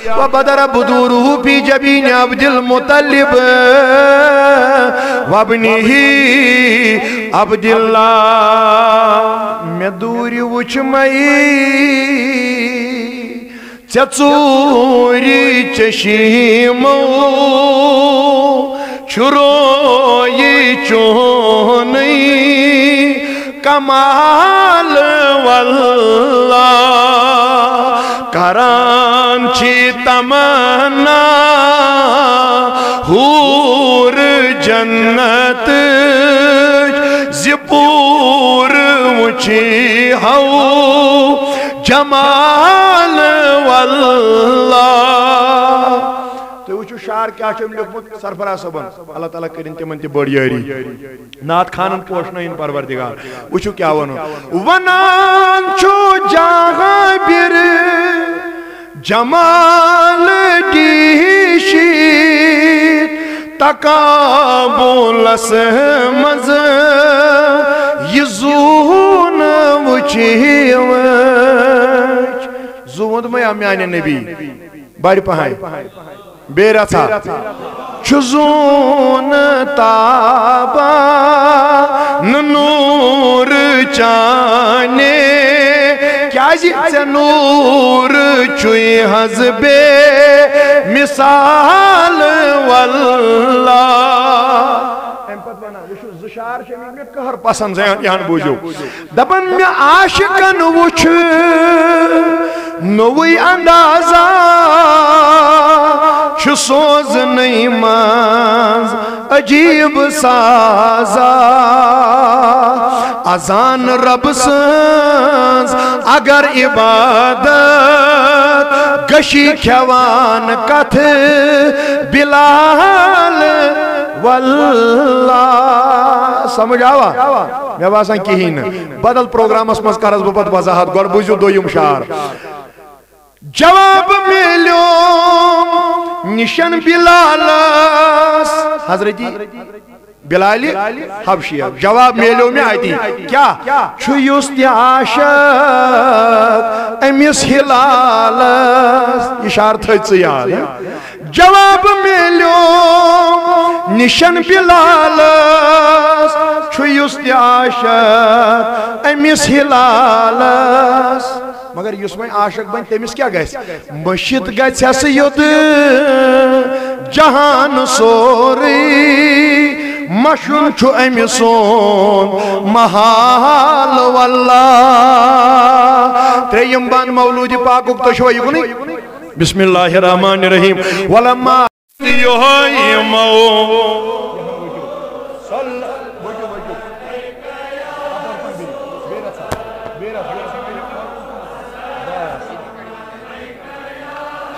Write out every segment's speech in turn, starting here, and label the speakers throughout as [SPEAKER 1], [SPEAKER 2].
[SPEAKER 1] وبدر بدوره في جبين عبد المطلب وابنه عبد الله مدوري وچمئی چچوری چشیمو چھروئی چونئی کمال واللہ کرانچی تمنا حور جنت زپور وچی ہو جمال واللہ تو وچو شعر کیا چھم لکھمت سرفراز صبن اللہ تعالیٰ کریں تمن تی بڑی یاری نات خانن پوشنا ان پروردگار وچو کیا ونو ونان چھو جاہاں بیر جمال دیشید تقابل سمز یزون وچی وچ زوند میں امیان نبی باری پہائی بیرا تھا چزون تابا نور چانے کیا جی نور چوئی حضب مثال واللہ زشار شمیم میں کہر پسند زیان یہاں بوجھو دبن میں عاشقن وچھ نوی اندازہ چھ سوز نہیں مانز عجیب سازا ازان رب سنز اگر عبادت گشی کھوان کتھ بلال واللہ سمجھ آوا میں باسان کہیں بدل پروگرام اس مذکرز بپت وضاحت گوڑ بوجھو دویم شعر جواب ملیو نشن بلالس حضرتی بلالی حبشیہ جواب ملیو میں آئی کیا چھو یوستی عاشق امیس ہلالس یہ شعر تھوئی یاد جواب ملیو نشن بلالس چھو یوستی عاشق امیس ہلالس مگر یس میں عاشق بن تیمیس کیا گئے مشید گئے سے یود جہان سوری مشون چھو امیسون محال واللہ تریم بان مولود پاک اکتشو یکنی بسم اللہ الرحمن الرحیم ولما یوہیمو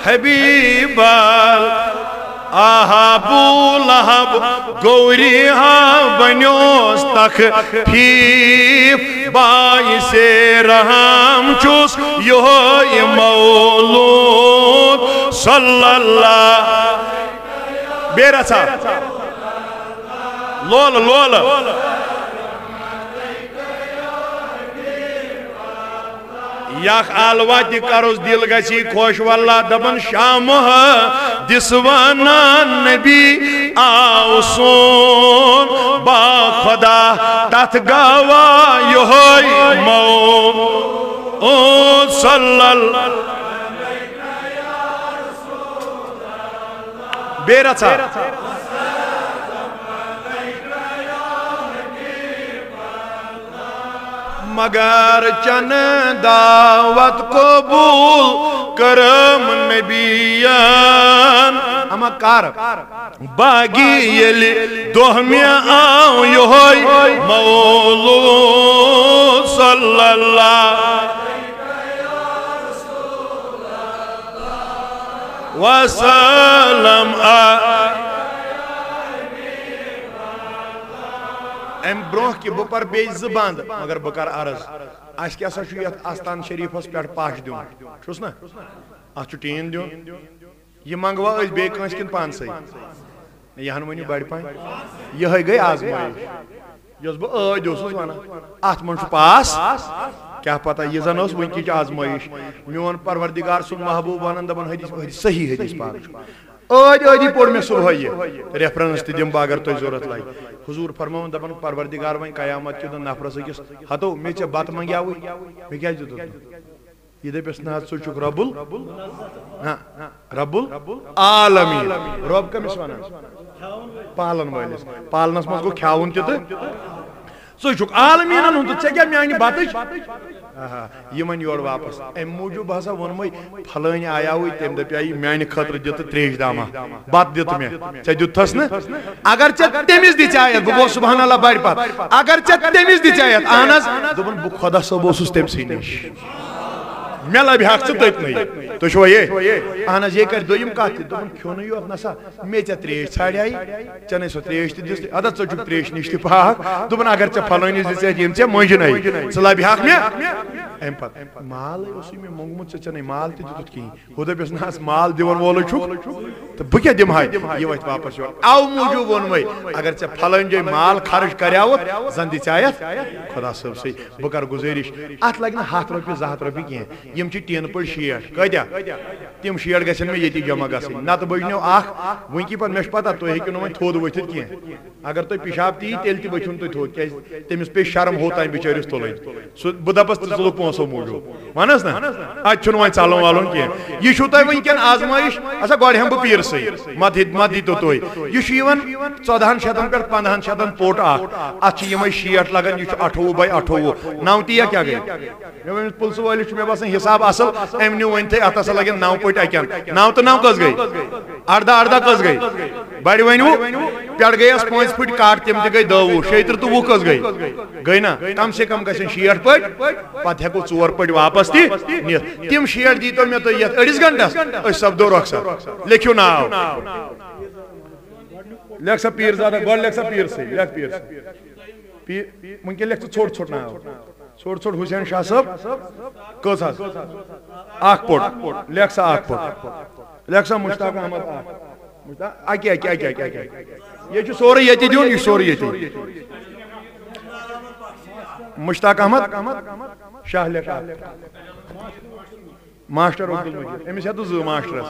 [SPEAKER 1] حبیب آہا بولہب گوری ہاں بنیوس تک پھیف بائی سے رحم چوس یوہی مولود صلی اللہ بیرہ سا لول لول یاخ آلواتی کروز دل گسی خوش واللہ دبن شامہ دسوانا نبی آوسون با خدا تت گاوا یہوئی موعود صلی اللہ بیرہ تھا مگر چن دعوت قبول کرم نبیان اما کار باگی یلی دوہمی آؤ یہوئی مولود صلی اللہ وسلم ام بروہ کی بپر بیج زباند مگر بکر عرض آج کیا سا شویت آستان شریف اس پیٹ پاش دیون چھوس نا آج چھوٹین دیون یہ مانگوا اس بے کنس کن پان سے یہاں منی بڑھ پائیں یہ گئی آزمائش یس بہ جو سوز وانا ات من چھ پاس کیا پتہ یہ زن اس ونکی آزمائش میون پروردگار سن محبوب ونان دپان حدیث صحیح حدیث پاک ادی پوڑ میں صبح یہ ریفرنس تہ دم بہ اگر تہ ضرورت لگہ حضور فرماون دپان پروردگار ون قیامت کہِ دۄہ نفرس أکِس ہتو مے ژےٚ بتہٕ منگیاوٕے مے کیازِ دِتُتھ یہ دپس نا ژٕ چھُکھ رب العالمین رب کٔمِس ونان پالن وٲلِس پالنس منٛز گوٚو کھیاوُن تہِ تہٕ ژٕ چھُکھ عالمیٖنن ہُنٛد تہٕ ژےٚ کیٛاہ میانہِ بتٕچ یمن یور واپس ام موجوب ہسا وونمے پھلٲنۍ آیاوٕے تٔمۍ دپیٛاے میانہِ خٲطرٕ دِتہٕ تریش داما بتہٕ دِتہٕ مےٚ ژےٚ دِتتھس نہٕ اگر ژےٚ تٔمِس دِژایتھ بہٕ گوٚوس سبحان اللہ بڑِ پتہٕ اگر ژےٚ تٔمِس دِژایتھ اہن حظ دوٚپُن بہٕ خۄدا صٲب اوسُس تٔمسٕے نِش مےٚ لبہِ ہاکھ ژٕ تٔتنٕے تُہۍ چھُوا یہ اہن حظ یہ کرِ دوٚیِم کتھ تہِ دوٚپُن کھیوٚنٕے یوت نسا مےٚ ژےٚ تریش ژھانڈیٛاے ژےٚ نَے سۄ تریش تہِ دِژ ادا ژٕ چھُکھ تریش نِش تہِ پاک دوٚپُن اگر ژےٚ پھلٲنِس دِژیتھ یِم ژےٚ مٔنٛجنٕے ژٕ لبہِ ہاکھ مےٚ امہِ پتہٕ مالٕے اوسُے مےٚ موٚنگمُت ژےٚ ژےٚ نَے مال تہِ دِتُتھ کِہیٖنۍ ہُہ دپیس نہ حظ مال دِوان وولٕے چھُکھ تہٕ بہٕ کیٛاہ دِمہاے یہِ وۄتھِ واپس یور اَوٕ موٗجوٗب ووٚنمے اگر ژےٚ پھلٲنۍ جایہِ مال خرٕچ کریاوُتھ زن دِژایتھ خۄدا صٲبسٕے بہٕ کرٕ گُزٲرِش اتھ لگہِ نہٕ 100 رۄپیہِ 200 رۄپیہِ کینٛہہ یِم چھِ ٹیٖنہٕ پٲٹھۍ 60 کۭتیاہ تِم 60 گژھن مےٚ ییٚتی جمع گژھٕنۍ نتہٕ بٔجنو اکھ ونکی پتہٕ مےٚ چھُ پتہ تُہۍ ہیٚکِو نہٕ وۄنۍ تھوٚد ؤتھِتھ کینٛہہ اگر تۄہہِ پِشاب تہِ یی تیٚلہِ تہِ ؤتھِو نہٕ تُہۍ تھوٚد کیٛازِ تٔمِس پیٚیہِ شرم ہُہ تانۍ بِچٲرِس تُلٕنۍ سُہ بہٕ دپس ژٕ ژٕلُکھ پونٛسو موٗجوٗب ونس نا اتہِ چھُنہٕ وۄنۍ ژلُن ولُن کینٛہہ یہِ چھُو تۄہہِ وٕنکٮ۪ن آزمٲیش اچھا گۄڈٕ ہٮ۪مہٕ بہٕ پیٖرسٕے مت دِتو تُہۍ یہِ چھُ یِوان 1400 پٮ۪ٹھ 1500 پوٹ اکھ اتھ چھِ یِمے 60 لگان یہِ چھُ 28x28 9 تِیا کیٛاہ گٔے مےٚ ووٚنمس پُلسہٕ وٲلِس چھُ مےٚ باسان حساب اصل أمۍ نیوٗ ؤنتھٕے اتھ ہسا لگن 9 پٔٹۍ اکٮ۪ن 9 تہٕ 9 کٔژ گٔے 18 کٔژ گٔے بڑِ ؤنِو پٮ۪ٹھ گٔیس 5 پھٕٹۍ کٹ تِم تہِ گٔے 10 30 تہٕ 20 کٔژ گٔے نا کم سے کم گژھن 60 پٔٹۍ پتہٕ ہٮ۪کو 4 پٔٹۍ واپس تہِ نِتھ تِم 60 دیٖتو مےٚ تُہۍ یتھ أڑِس گنٹس أسۍ سپدو رۄخصت لیکھِو ناو لیکھ سا پیٖر زادہ گۄڈٕ لیکھ سا پیٖرسٕے لیکھ پیٖرسٕے وٕنکٮ۪ن لیکھ ژٕ ژھوٚٹ ژھوٚٹ ناو ژھوٚٹ ژھوٚٹ حُسین شاہ صٲب کٔژ حظ 1 پوٹ لیکھ سا 1 پوٹ لیکھ سا مشتاق احمد اکہِ یہ چھُ سورُے ییٚتہِ دیُن یہِ چھُ سورُے ییٚتی مشتاق احمد شاہ لیکھ ماسٹر عبدالمجیٖد أمِس ہٮ۪تہٕ 2 ماسٹرس